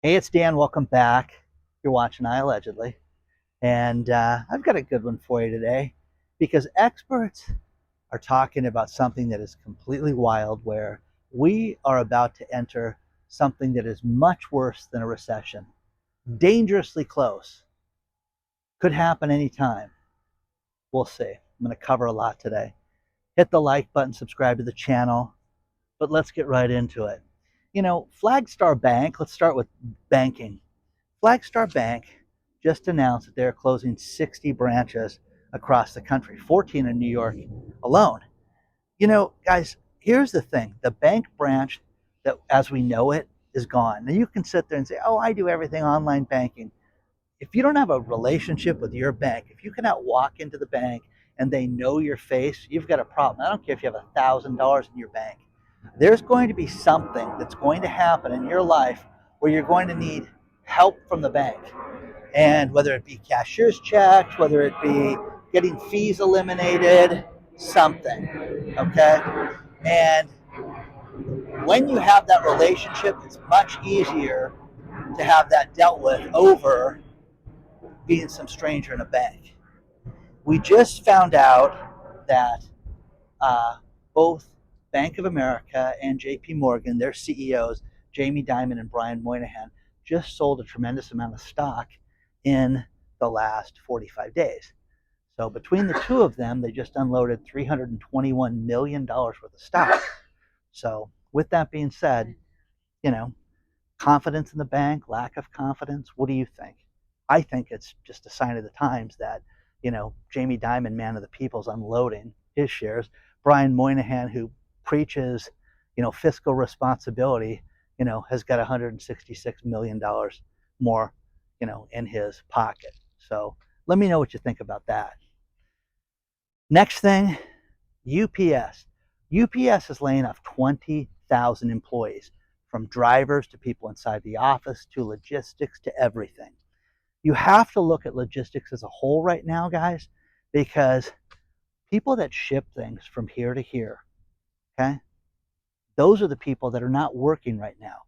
Hey, it's Dan. Welcome back. You're watching iAllegedly. And I've got a good one for you today because experts are talking about something that is completely wild, where we are about to enter something that is much worse than a recession. Dangerously close. Could happen anytime. We'll see. I'm going to cover a lot today. Hit the like button, subscribe to the channel, but let's get right into it. Flagstar Bank, let's start with banking. Flagstar Bank just announced that they're closing 60 branches across the country, 14 in New York alone. Guys, here's the thing. The bank branch that as we know it is gone. Now you can sit there and say, "Oh, I do everything online banking." If you don't have a relationship with your bank, if you cannot walk into the bank and they know your face, you've got a problem. I don't care if you have $1,000 in your bank. There's going to be something that's going to happen in your life where you're going to need help from the bank. And whether it be cashier's checks, whether it be getting fees eliminated, something. Okay? And when you have that relationship, it's much easier to have that dealt with over being some stranger in a bank. We just found out that uh, both Bank of America and JP Morgan, their CEOs, Jamie Dimon and Brian Moynihan, just sold a tremendous amount of stock in the last 45 days. So between the two of them, they just unloaded $321 million worth of stock. So with that being said, you know, confidence in the bank, lack of confidence, what do you think? I think it's just a sign of the times that, Jamie Dimon, man of the people's unloading his shares. Brian Moynihan, who preaches, fiscal responsibility, has got $166 million more, in his pocket. So let me know what you think about that. Next thing, UPS. UPS is laying off 20,000 employees, from drivers to people inside the office to logistics to everything. You have to look at logistics as a whole right now, guys, because people that ship things from here to here, okay, those are the people that are not working right now.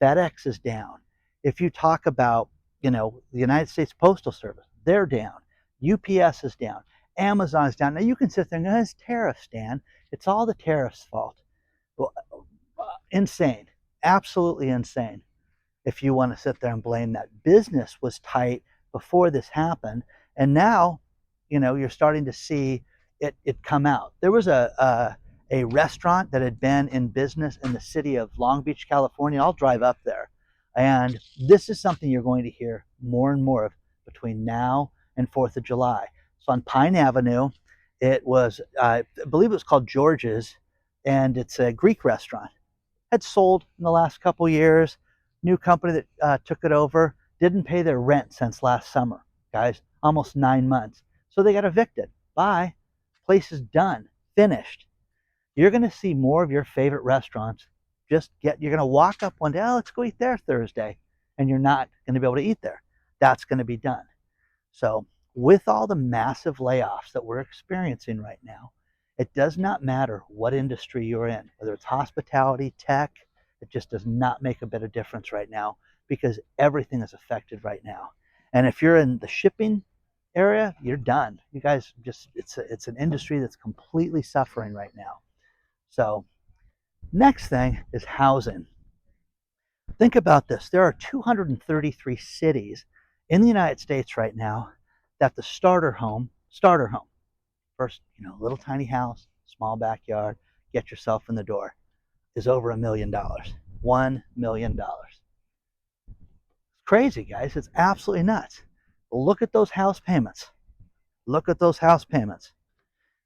FedEx is down. If you talk about, the United States Postal Service, they're down. UPS is down. Amazon's down. Now you can sit there and go, it's tariffs, Dan. It's all the tariffs' fault. Well, insane. Absolutely insane. If you want to sit there and blame that, business was tight before this happened, and now, you're starting to see it come out. There was a restaurant that had been in business in the city of Long Beach, California. I'll drive up there, and this is something you're going to hear more and more of between now and 4th of July. So on Pine Avenue, it was, I believe it was called George's, and it's a Greek restaurant. Had sold in the last couple years. New company that took it over didn't pay their rent since last summer, guys, almost 9 months. So they got evicted. Bye. Place is done, finished. You're going to see more of your favorite restaurants. You're going to walk up one day, oh, let's go eat there Thursday, and you're not going to be able to eat there. That's going to be done. So, with all the massive layoffs that we're experiencing right now, it does not matter what industry you're in, whether it's hospitality, tech, it just does not make a bit of difference right now because everything is affected right now. And if you're in the shipping area, you're done. You guys just, it's an industry that's completely suffering right now. So, next thing is housing. Think about this. There are 233 cities in the United States right now that the starter home, first, little tiny house, small backyard, get yourself in the door, is over $1 million. $1 million. It's crazy, guys. It's absolutely nuts. But look at those house payments. Look at those house payments.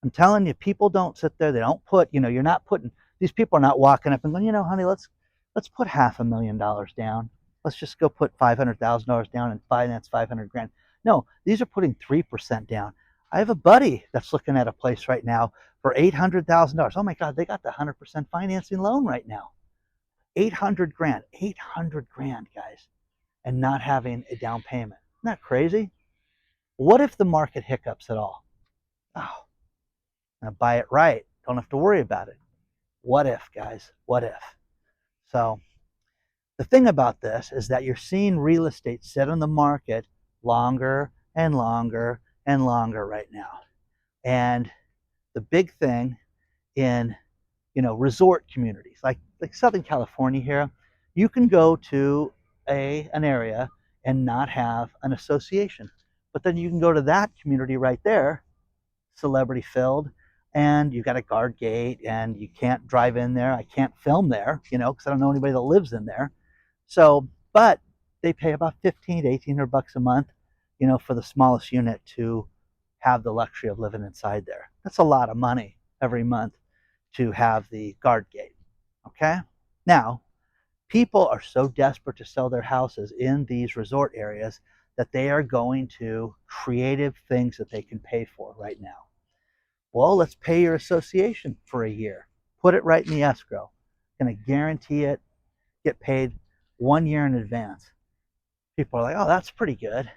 I'm telling you, people don't sit there. They don't put, you're not putting, these people are not walking up and going, honey, let's put $500,000 down. Let's just go put $500,000 down and finance 500 grand. No, these are putting 3% down. I have a buddy that's looking at a place right now for $800,000. Oh my God, they got the 100% financing loan right now. 800 grand, 800 grand, guys, and not having a down payment. Isn't that crazy? What if the market hiccups at all? Oh, now buy it right. Don't have to worry about it. What if, guys? What if? So The thing about this is that you're seeing real estate sit on the market longer and longer and longer right now. And the big thing in, resort communities like Southern California here, you can go to an area and not have an association. But then you can go to that community right there, celebrity filled, and you got a guard gate and you can't drive in there. I can't film there, because I don't know anybody that lives in there. So, but they pay about 15 to 1800 bucks a month, for the smallest unit to have the luxury of living inside there. That's a lot of money every month to have the guard gate. Okay? Now, people are so desperate to sell their houses in these resort areas that they are going to creative things that they can pay for right now. Well, let's pay your association for a year. Put it right in the escrow. Going to guarantee it, get paid 1 year in advance. People are like, oh, that's pretty good.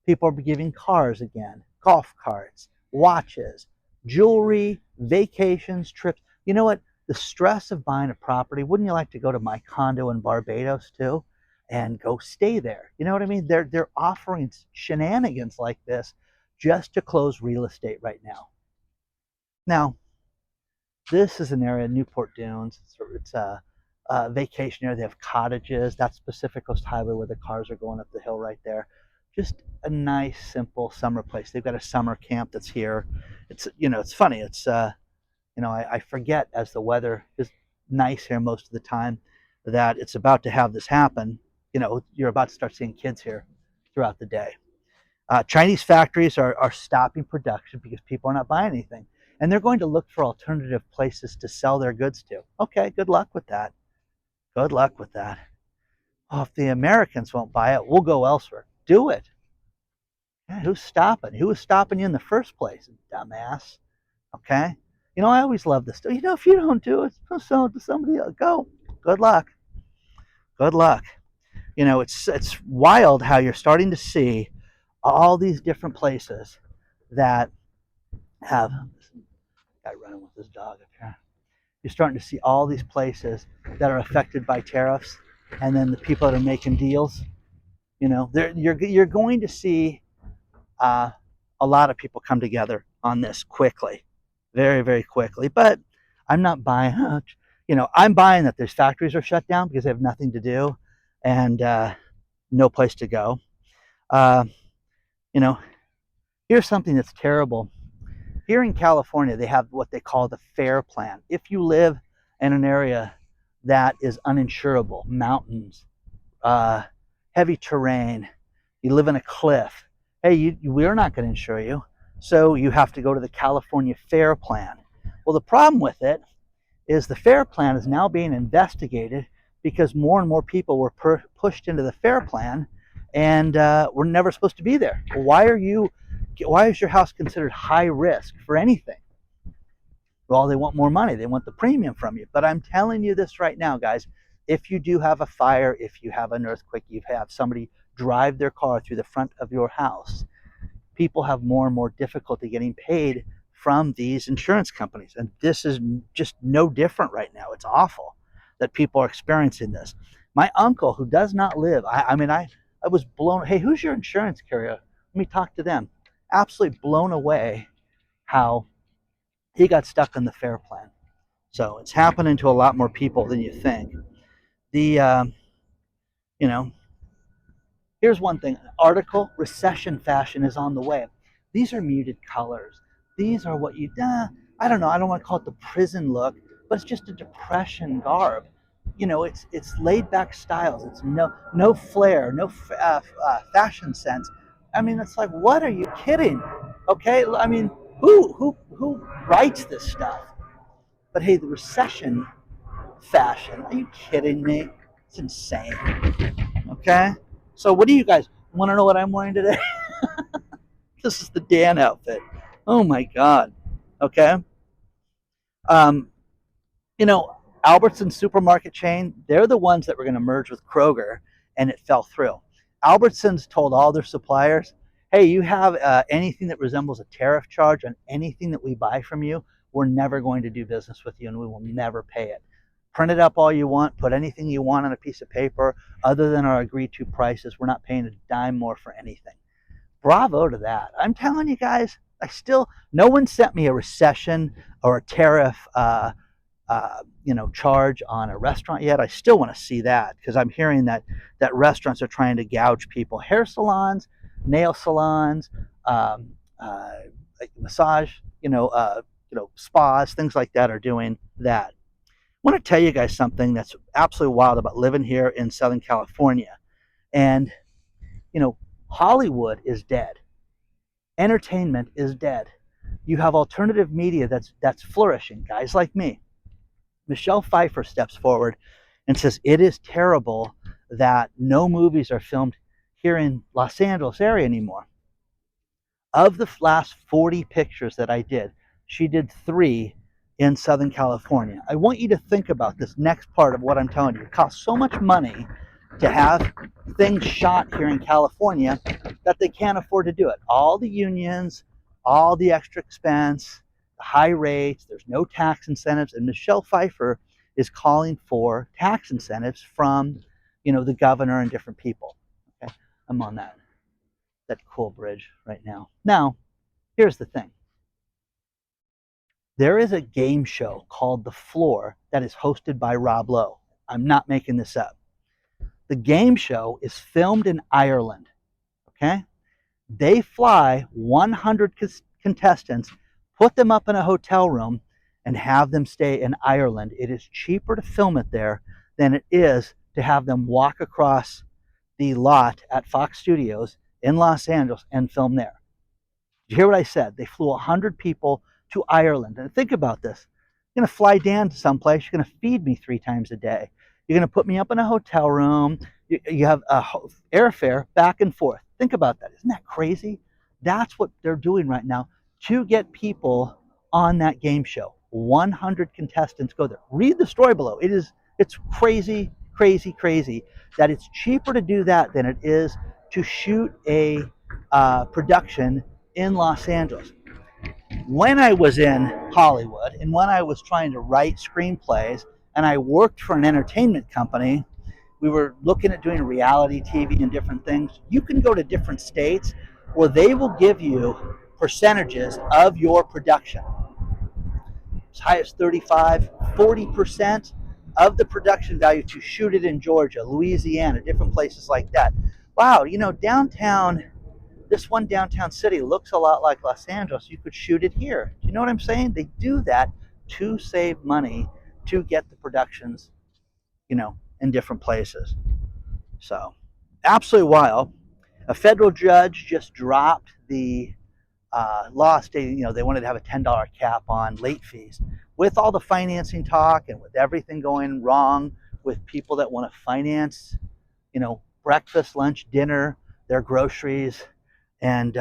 People are giving cars again, golf carts, watches, jewelry, vacations, trips. You know what? The stress of buying a property, wouldn't you like to go to my condo in Barbados too and go stay there? You know what I mean? They're offering shenanigans like this just to close real estate right now. Now, this is an area, Newport Dunes. It's a vacation area. They have cottages. That's Pacific Coast Highway where the cars are going up the hill right there. Just a nice, simple summer place. They've got a summer camp that's here. It's funny. I forget as the weather is nice here most of the time that it's about to have this happen. You're about to start seeing kids here throughout the day. Chinese factories are stopping production because people are not buying anything. And they're going to look for alternative places to sell their goods to. Okay, good luck with that. Good luck with that. Oh, if the Americans won't buy it, we'll go elsewhere. Do it. Yeah, who's stopping? Who was stopping you in the first place, dumbass? Okay? I always love this. If you don't do it, sell it to somebody else. Go. Good luck. Good luck. It's wild how you're starting to see all these different places that have guy running with his dog up here. You're starting to see all these places that are affected by tariffs, and then the people that are making deals. You're going to see a lot of people come together on this quickly, very, very quickly. But I'm not buying. I'm buying that these factories are shut down because they have nothing to do and no place to go. Here's something that's terrible. Here in California, they have what they call the FAIR plan. If you live in an area that is uninsurable, mountains, heavy terrain, you live in a cliff, hey, we're not going to insure you. So you have to go to the California FAIR plan. Well, the problem with it is the FAIR plan is now being investigated because more and more people were pushed into the FAIR plan and were never supposed to be there. Why is your house considered high risk for anything? Well, they want more money. They want the premium from you. But I'm telling you this right now, guys. If you do have a fire, if you have an earthquake, you have somebody drive their car through the front of your house, people have more and more difficulty getting paid from these insurance companies. And this is just no different right now. It's awful that people are experiencing this. My uncle, who does not live, I was blown. Hey, who's your insurance carrier? Let me talk to them. Absolutely blown away how he got stuck on the FAIR plan. So it's happening to a lot more people than you think. Here's one thing. An article, Recession fashion is on the way. These are muted colors. These are what I don't know, I don't want to call it the prison look, but it's just a depression garb. It's laid back styles. It's no flair, no fashion sense. It's like, what are you kidding? Okay, who writes this stuff? But hey, the recession fashion. Are you kidding me? It's insane. Okay, so what do you guys want to know what I'm wearing today? This is the Dan outfit. Oh my God. Okay. Um, Albertsons supermarket chain, they're the ones that were going to merge with Kroger, and it fell through. Albertsons told all their suppliers, hey, you have anything that resembles a tariff charge on anything that we buy from you, we're never going to do business with you and we will never pay it. Print it up all you want, put anything you want on a piece of paper other than our agreed to prices. We're not paying a dime more for anything. Bravo to that. I'm telling you guys, no one sent me a recession or a tariff charge on a restaurant yet. I still want to see that, because I'm hearing that restaurants are trying to gouge people. Hair salons, nail salons, like massage, spas, things like that are doing that. I want to tell you guys something that's absolutely wild about living here in Southern California. And, Hollywood is dead. Entertainment is dead. You have alternative media that's flourishing, guys like me. Michelle Pfeiffer steps forward and says it is terrible that no movies are filmed here in Los Angeles area anymore. Of the last 40 pictures that I did, she did 3 in Southern California. I want you to think about this next part of what I'm telling you. It costs so much money to have things shot here in California that they can't afford to do it. All the unions, all the extra expense, the high rates, there's no tax incentives, and Michelle Pfeiffer is calling for tax incentives from, the governor and different people. Okay, I'm on that cool bridge right now. Now, here's the thing. There is a game show called The Floor that is hosted by Rob Lowe. I'm not making this up. The game show is filmed in Ireland. Okay? They fly 100 contestants, put them up in a hotel room, and have them stay in Ireland. It is cheaper to film it there than it is to have them walk across the lot at Fox Studios in Los Angeles and film there. Did you hear what I said? They flew 100 people to Ireland. And think about this. You're going to fly down to someplace. You're going to feed me 3 times a day. You're going to put me up in a hotel room. You have airfare back and forth. Think about that. Isn't that crazy? That's what they're doing right now to get people on that game show. 100 contestants go there. Read the story below. It's crazy, crazy, crazy that it's cheaper to do that than it is to shoot a production in Los Angeles. When I was in Hollywood and when I was trying to write screenplays and I worked for an entertainment company, we were looking at doing reality TV and different things. You can go to different states where they will give you percentages of your production. As high as 35, 40% of the production value to shoot it in Georgia, Louisiana, different places like that. Wow, downtown, this one downtown city looks a lot like Los Angeles. You could shoot it here. Do you know what I'm saying? They do that to save money to get the productions, in different places. So, absolutely wild. A federal judge just dropped the law stating, they wanted to have a $10 cap on late fees. With all the financing talk and with everything going wrong with people that want to finance, breakfast, lunch, dinner, their groceries, and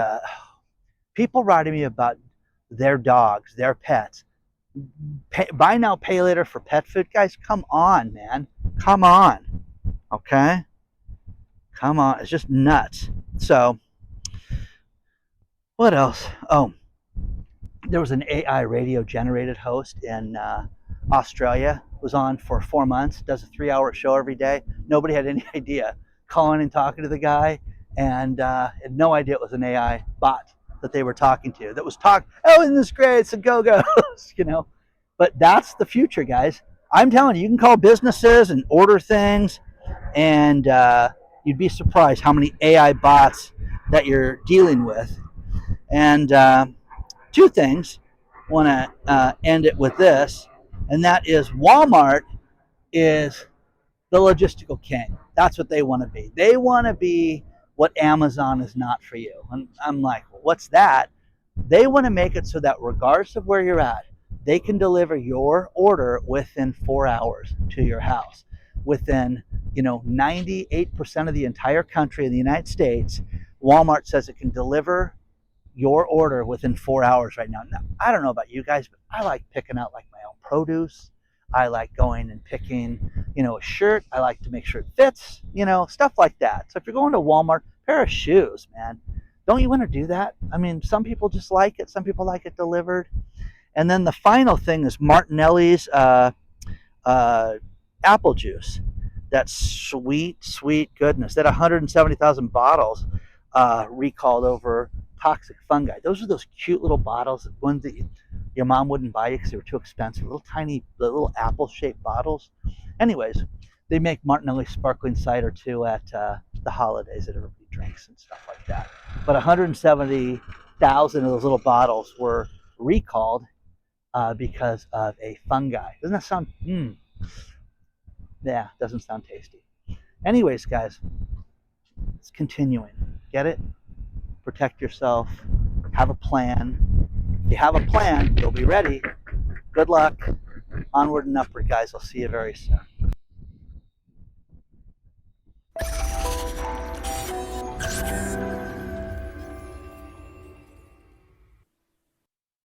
people writing me about their dogs, their pets. Buy now, pay later for pet food. Guys, come on, man. Come on. Okay? Come on. It's just nuts. So, what else? Oh, there was an AI radio generated host in Australia. Was on for 4 months. Does a 3-hour show every day. Nobody had any idea. Calling and talking to the guy, and had no idea it was an AI bot that they were talking to. That was isn't this great? It's a go-go, But that's the future, guys. I'm telling you, you can call businesses and order things, and you'd be surprised how many AI bots that you're dealing with. And 2 things. I want to end it with this, and that is Walmart is the logistical king. That's what they want to be. They want to be what Amazon is not for you. And I'm like, what's that? They want to make it so that regardless of where you're at, they can deliver your order within 4 hours to your house. Within, 98% of the entire country of the United States, Walmart says it can deliver your order within 4 hours right now. Now, I don't know about you guys, but I like picking out like my own produce. I like going and picking, a shirt. I like to make sure it fits, stuff like that. So if you're going to Walmart, pair of shoes, man, don't you want to do that? I mean, some people just like it. Some people like it delivered. And then the final thing is Martinelli's apple juice. That sweet, sweet goodness. That 170,000 bottles recalled over toxic fungi. Those are those cute little bottles, ones that your mom wouldn't buy you because they were too expensive. Little tiny, little apple-shaped bottles. Anyways, they make Martinelli sparkling cider too at the holidays that everybody drinks and stuff like that. But 170,000 of those little bottles were recalled because of a fungi. Doesn't that sound? Yeah, doesn't sound tasty. Anyways, guys, it's continuing. Get it? Protect yourself. Have a plan. If you have a plan, you'll be ready. Good luck. Onward and upward, guys. I'll see you very soon.